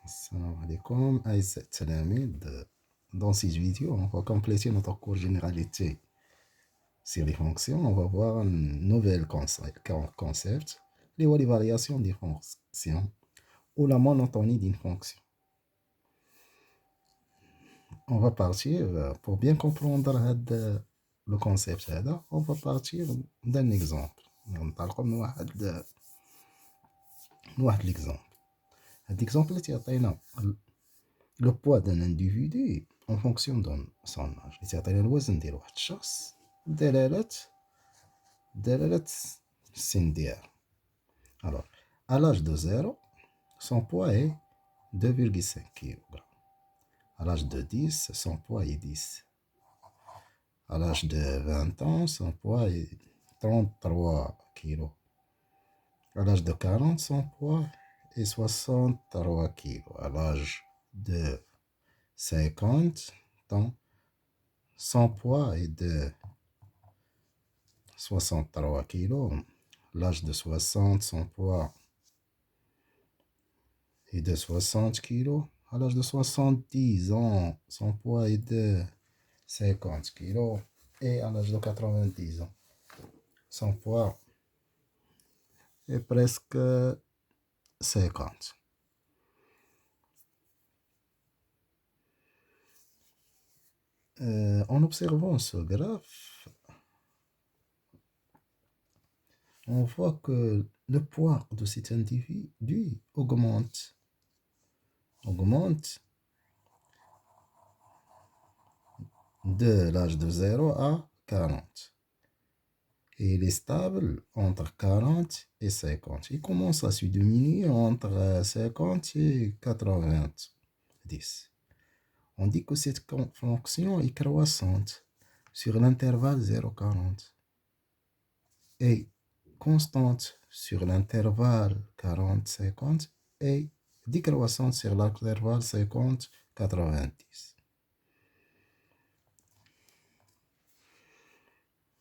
Salam alaikum, Aïssa Tsalamid. Dans cette vidéo, on va compléter notre cours généralité sur les fonctions. On va voir un nouvel concept, les variations des fonctions ou la monotonie d'une fonction. On va partir, pour bien comprendre le concept, on va partir d'un exemple. On parle comme l'exemple. L'exemple, c'est le poids d'un individu en fonction de son âge. يعطينا الوزن ديال واحد الشخص دلالة السن ديالو. Alors, à l'âge de 0, son poids est 2,5 kg. À l'âge de 10, son poids est 10. À l'âge de 20 ans, son poids est 33 kg. À l'âge de 40, son poids est 63 kg. À l'âge de 50 ans, son poids est de 63 kg. L'âge de 60, son poids est de 60 kg. À l'âge de 70 ans, son poids est de 50 kg. Et à l'âge de 90 ans, son poids est presque 50. En observant ce graphe, on voit que le poids de cet individu augmente de l'âge de 0 à 40. Et il est stable entre 40 et 50. Il commence à se diminuer entre 50 et 90. On dit que cette fonction est croissante sur l'intervalle 0,40 et constante sur l'intervalle 40-50 et décroissante sur l'intervalle 50-90.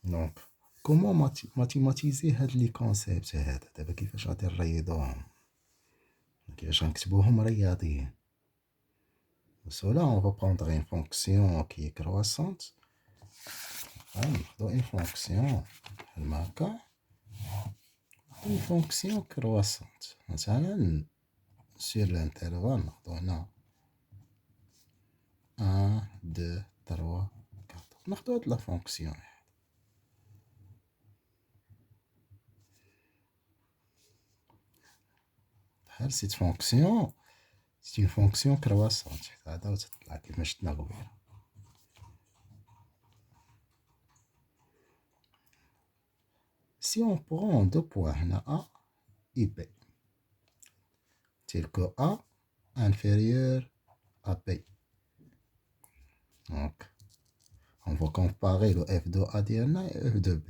Donc, comment mathématiser هاد لي كونسيبت هذا دابا كيفاش غادي نريضوهم كيفاش غنكتبوهم رياضيين بسهولة. on va prendre une fonction qui est croissante. ناخدو une fonction بحال هكا une fonction croissante مثلا sur l'intervalle ناخدو هنا 1 2 3 4 ناخدو هاد لا فونكسيون. Cette fonction, c'est une fonction croissante. Si on prend deux points, A et B, tel que A inférieur à B. Donc, on va comparer le f de A et f de B.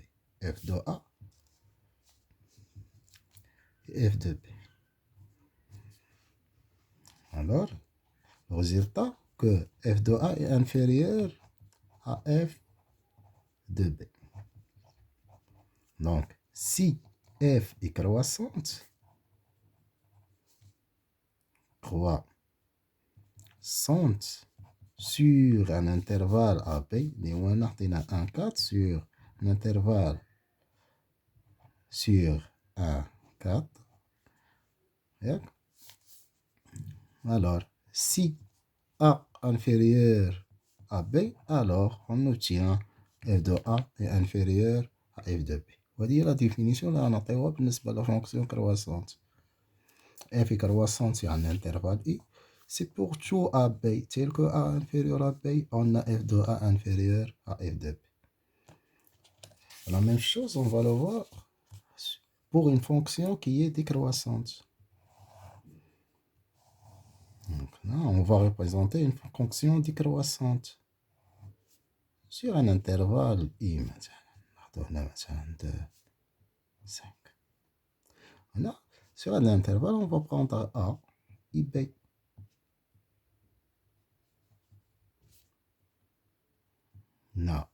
F de A et f de B. Alors, le résultat que f de A est inférieur à f de B. Donc, si f est croissante sur un intervalle AB, mais on a un 4 sur un intervalle sur un 4. Alors, si A inférieur à B, alors on obtient f de A est inférieur à f de B. وهذه la définition اللي غنعطيوها بالنسبة لا fonction croissante. f est croissante sur un intervalle I. C'est pour tout AB, tel que A inférieur à B, on a f de A inférieur à f de B. La même chose, on va le voir pour une fonction qui est décroissante. Donc là, on va représenter une fonction décroissante sur un intervalle I, مثلا 2, 5. Là, sur un intervalle, on va prendre A et B. Là,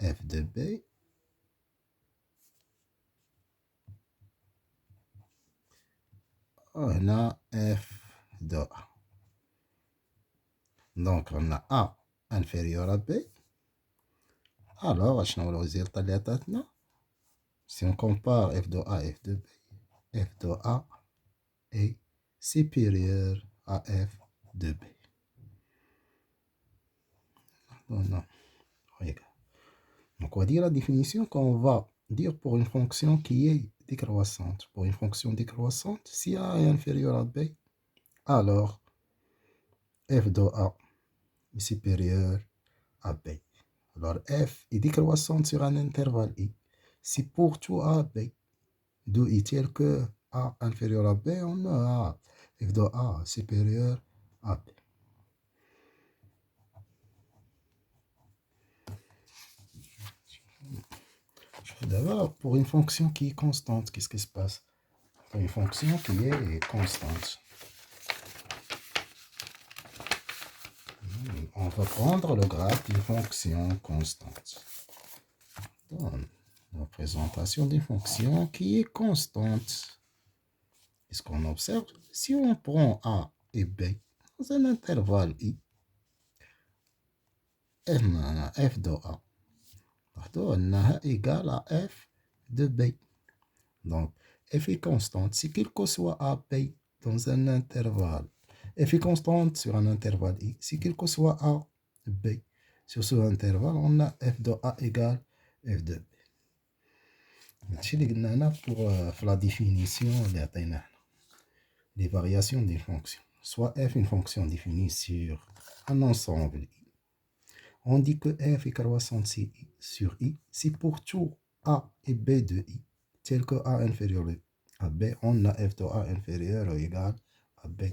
f de B هنا f de A. Donc, on a A inférieur à B. Alors, je vais le résultat de maintenant. Si on compare f de A et f de B, f de A est supérieur à f de B. Non, non. Donc, on va dire la définition qu'on va dire pour une fonction qui est décroissante. Pour une fonction décroissante, si A est inférieur à B, alors f de A est supérieur à B. Alors, f est décroissante sur un intervalle i. Si pour tout A, B, de i tel que A inférieur à B, on a f de A supérieur à B. D'abord, pour une fonction qui est constante, qu'est-ce qui se passe? Pour une fonction qui est constante, on va prendre le graphe d'une fonction constante. Dans la représentation d'une fonction qui est constante, qu'est-ce qu'on observe? Si on prend A et B dans un intervalle i, f de A égale à f de B. Donc, f est constante. Si quel que soit A, B dans un intervalle, f est constante sur un intervalle i. Si quel que soit A, B sur ce intervalle, on a f de A égale f de B. Pour la définition, les variations des fonctions. Soit f est une fonction définie sur un ensemble i. On dit que f est croissante sur i si pour tout a et b de i, tel que a inférieur à b, on a f de a inférieur ou égal à b.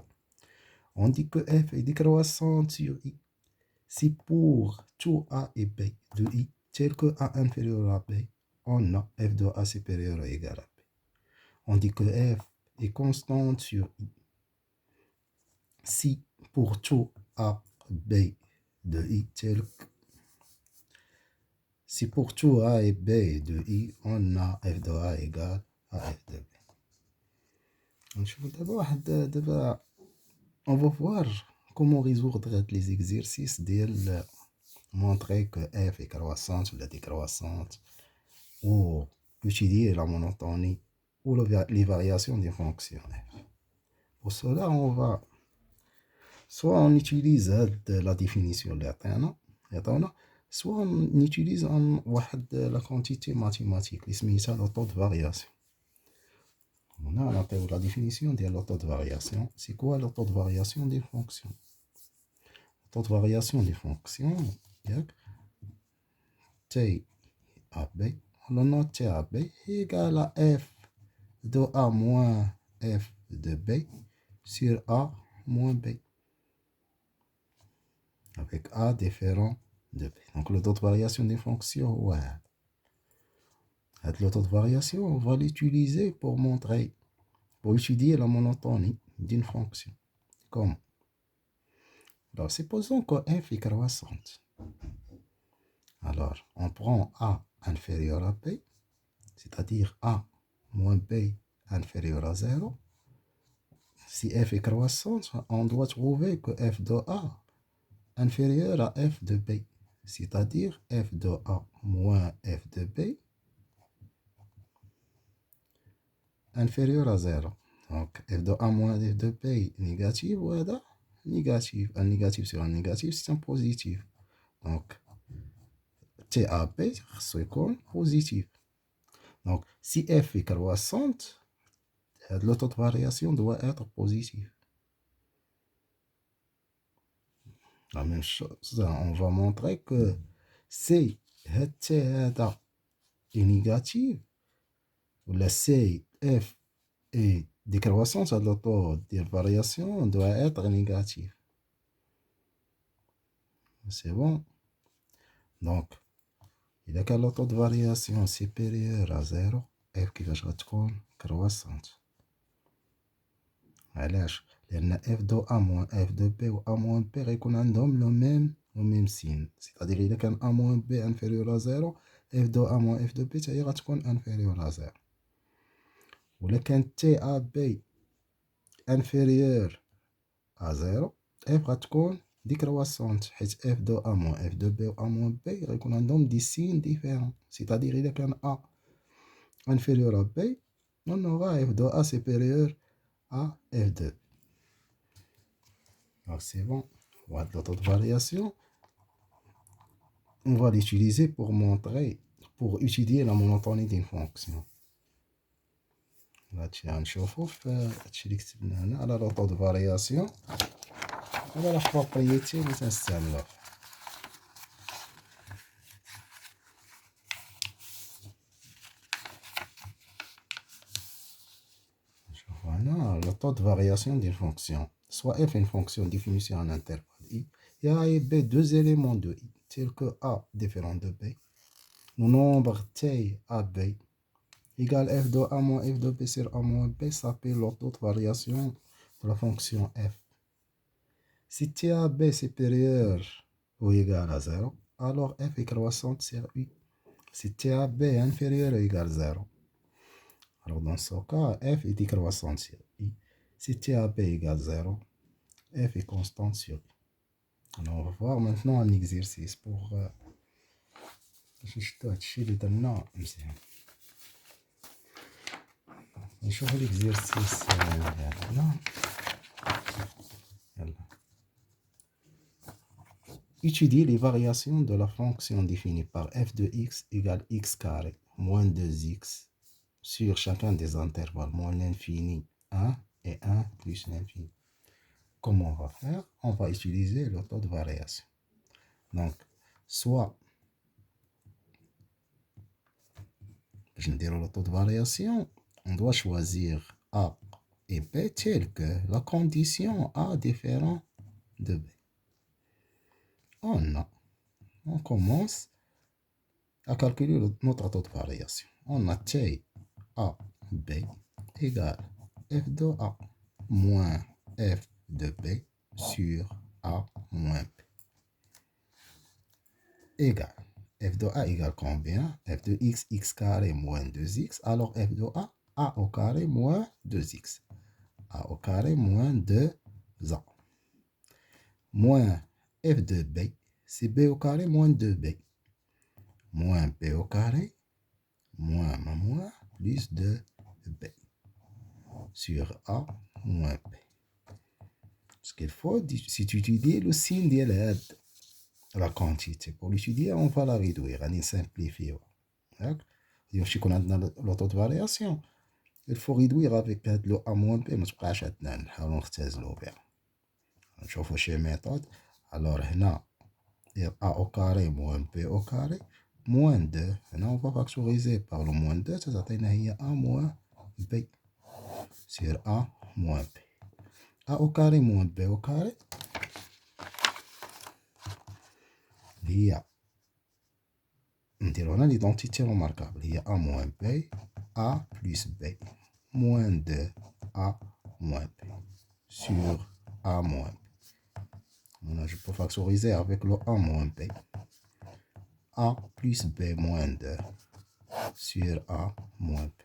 On dit que f est décroissante sur i si pour tout a et b de i, tel que a inférieur à b, on a f de a supérieur ou égal à b. On dit que f est constante sur i si pour tout a, b de i, tel que si pour tout A et B de I, on a f de A égale à f de B. On va voir comment résoudre les exercices d'elle, montrer que f est croissante ou décroissante, ou étudier la monotonie ou les variations des fonctions f. Pour cela, on va soit on utilise la définition de l'athéna, soit on utilise la quantité mathématique, le taux de variation. On a la définition de l'auto de variation. C'est quoi l'auto de variation des fonctions? L'auto de variation des fonctions, T à B, on a T à B égale à f de A moins f de B sur A moins B, avec A différent de B. Donc, le taux de variation des fonctions, ouais. Le taux de variation, on va l'utiliser pour montrer, pour étudier la monotonie d'une fonction. Comment? Alors, supposons que f est croissante. Alors, on prend A inférieur à B, c'est-à-dire A moins B inférieur à 0. Si f est croissante, on doit trouver que f de A inférieur à f de B, c'est-à-dire f de A moins f de B inférieur à 0. Donc, f de A moins f de B négatif ou négatif. Un négatif sur un négatif, c'est un positif. Donc, TAB, c'est comme positif. Donc, si f est croissante, le taux de variation doit être positif. La même chose, on va montrer que si T est négatif, la C, F est décroissante, le taux de variation doit être négatif. C'est bon. Donc, il y a le taux de variation supérieur à 0, F qui va être croissante. علاش؟ لأن f de A moins f de B و A moins B غيكون عندهم le même signe. C'est-à-dire إذا كان A moins B inférieur à 0, f de A moins f de B حتى هي غتكون inférieur à 0. ولا كان T A B inférieur A0 F غتكون décroissante حيت F de A moins F de B و A moins B غيكون عندهم des signes différents. C'est-à-dire إذا كان A inférieur à B, on aura F de A supérieur à F de B. Donc c'est bon. L'autre variation, on va l'utiliser pour montrer, pour étudier la monotonie d'une fonction. Là, نشوفوا في هادشي اللي كتبنا هنا على لوطو دو فارياسيون على لا بروبريتي اللي تنستعملوها. نشوفوا هنا le taux de variation d'une fonction. Soit f est une fonction définie sur un intervalle i, et a et b deux éléments de i, tels que a différent de b. Le nombre t a b égale f de a moins f de b sur a moins b s'appelle le taux de variation de la fonction f. Si t a b supérieur ou égal à 0, alors f est croissante sur i. Si t a b inférieur ou égal à 0, alors dans ce cas, f est décroissante sur i. Si t a b égale 0, f est constante sur i. Alors on va voir maintenant un exercice pour نشدو هادشي اللي درنا مزيان. نشوفو l'exercice هنا. يلا. Étudier les variations de la fonction définie par f de x égale x carré moins 2x sur chacun des intervalles moins l'infini 1 et 1 plus l'infini. Comment on va faire? On va utiliser le taux de variation. Donc, soit je dirais le taux de variation, on doit choisir A et B tel que la condition A différent de B. On commence à calculer notre taux de variation. On a T A B égale F de A moins F de B sur A moins B égale f de A égale combien? F de x, x carré moins 2x. Alors f de A au carré moins 2x. A au carré moins 2a. Moins f de B, c'est b au carré moins 2b. Moins b au carré, moins plus 2b. Sur A moins b. Ce qu'il faut, c'est d'étudier le signe de la quantité. Pour l'étudier, on va la réduire, on va simplifier. Si on a le taux de variation, il faut réduire avec le A moins B, mais pas on نختزلو بها. نشوفوا شي méthode. Alors, هنا A au carré moins B au carré moins 2. Maintenant, on va factoriser par le moins 2, ça تعطينا هي A moins B sur A moins B. A au carré moins B au carré هي نديرو هنا l'identité remarquable هي A moins B A plus B moins 2 A moins B sur A moins B. Maintenant, je peux factoriser avec le A moins B. A plus B moins 2 sur A moins B.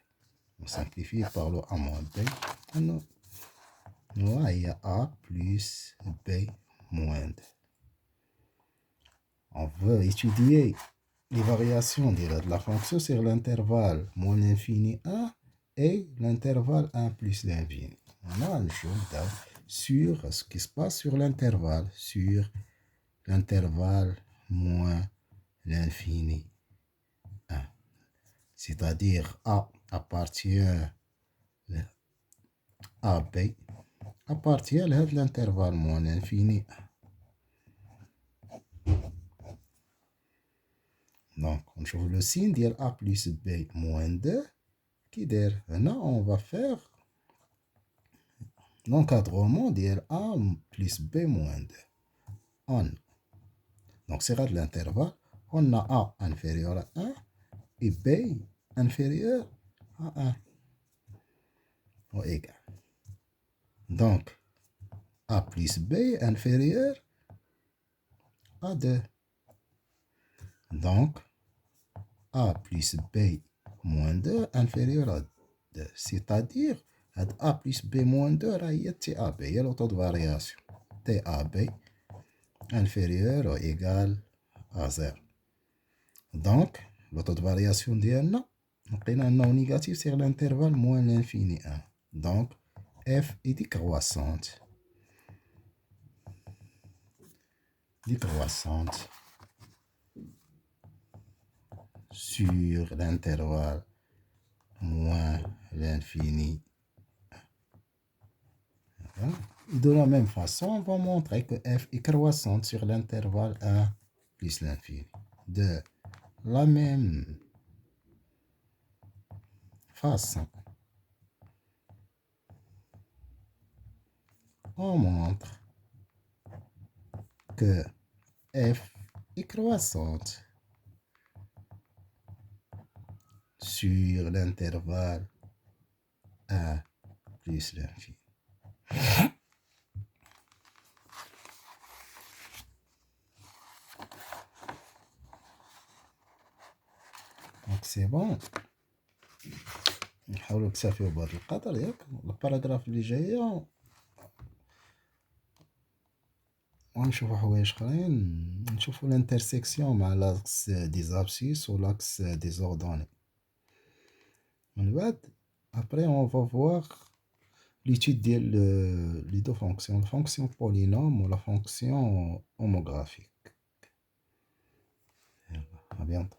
On simplifie par le A moins B. Maintenant, il y a A plus B moins 2. On veut étudier les variations de la fonction sur l'intervalle moins l'infini 1 et l'intervalle 1 plus l'infini. On a une chose sur ce qui se passe sur l'intervalle moins l'infini 1. C'est-à-dire A appartient à B appartient à l'intervalle moins l'infini 1. Donc, on trouve le signe de A plus B moins 2 qui est là, on va faire l'encadrement de A plus B moins 2. Donc, c'est de l'intervalle. On a A inférieur à 1 et B inférieur à 1 ou égal. Donc, A plus B inférieur à 2. Donc, A plus B moins 2 inférieur à 2. C'est-à-dire, A plus B moins 2, il y a TAB, il y a le taux de variation. TAB inférieur ou égal à 0. Donc, le taux de variation ديالنا لقينا أنه négatif sur l'intervalle moins l'infini 1. Donc, f est décroissante. Sur l'intervalle moins l'infini. De la même façon, on va montrer que f est croissante sur l'intervalle 1 plus l'infini. De la même façon, on montre que f est croissante sur l'intervalle 1 plus l'infini. Donc c'est bon. نحاولوا نكتفيو بهذا القدر ياك. الباراغراف اللي جايه ونشوفوا حوايج اخرين، نشوفوا الانترسيكسيون مع لاكس دي زابسيس و لاكس دي زوردوني. من بعد après on va voir l'étude ديال les deux fonctions, la fonction polynôme ou la fonction homographique. À bientôt.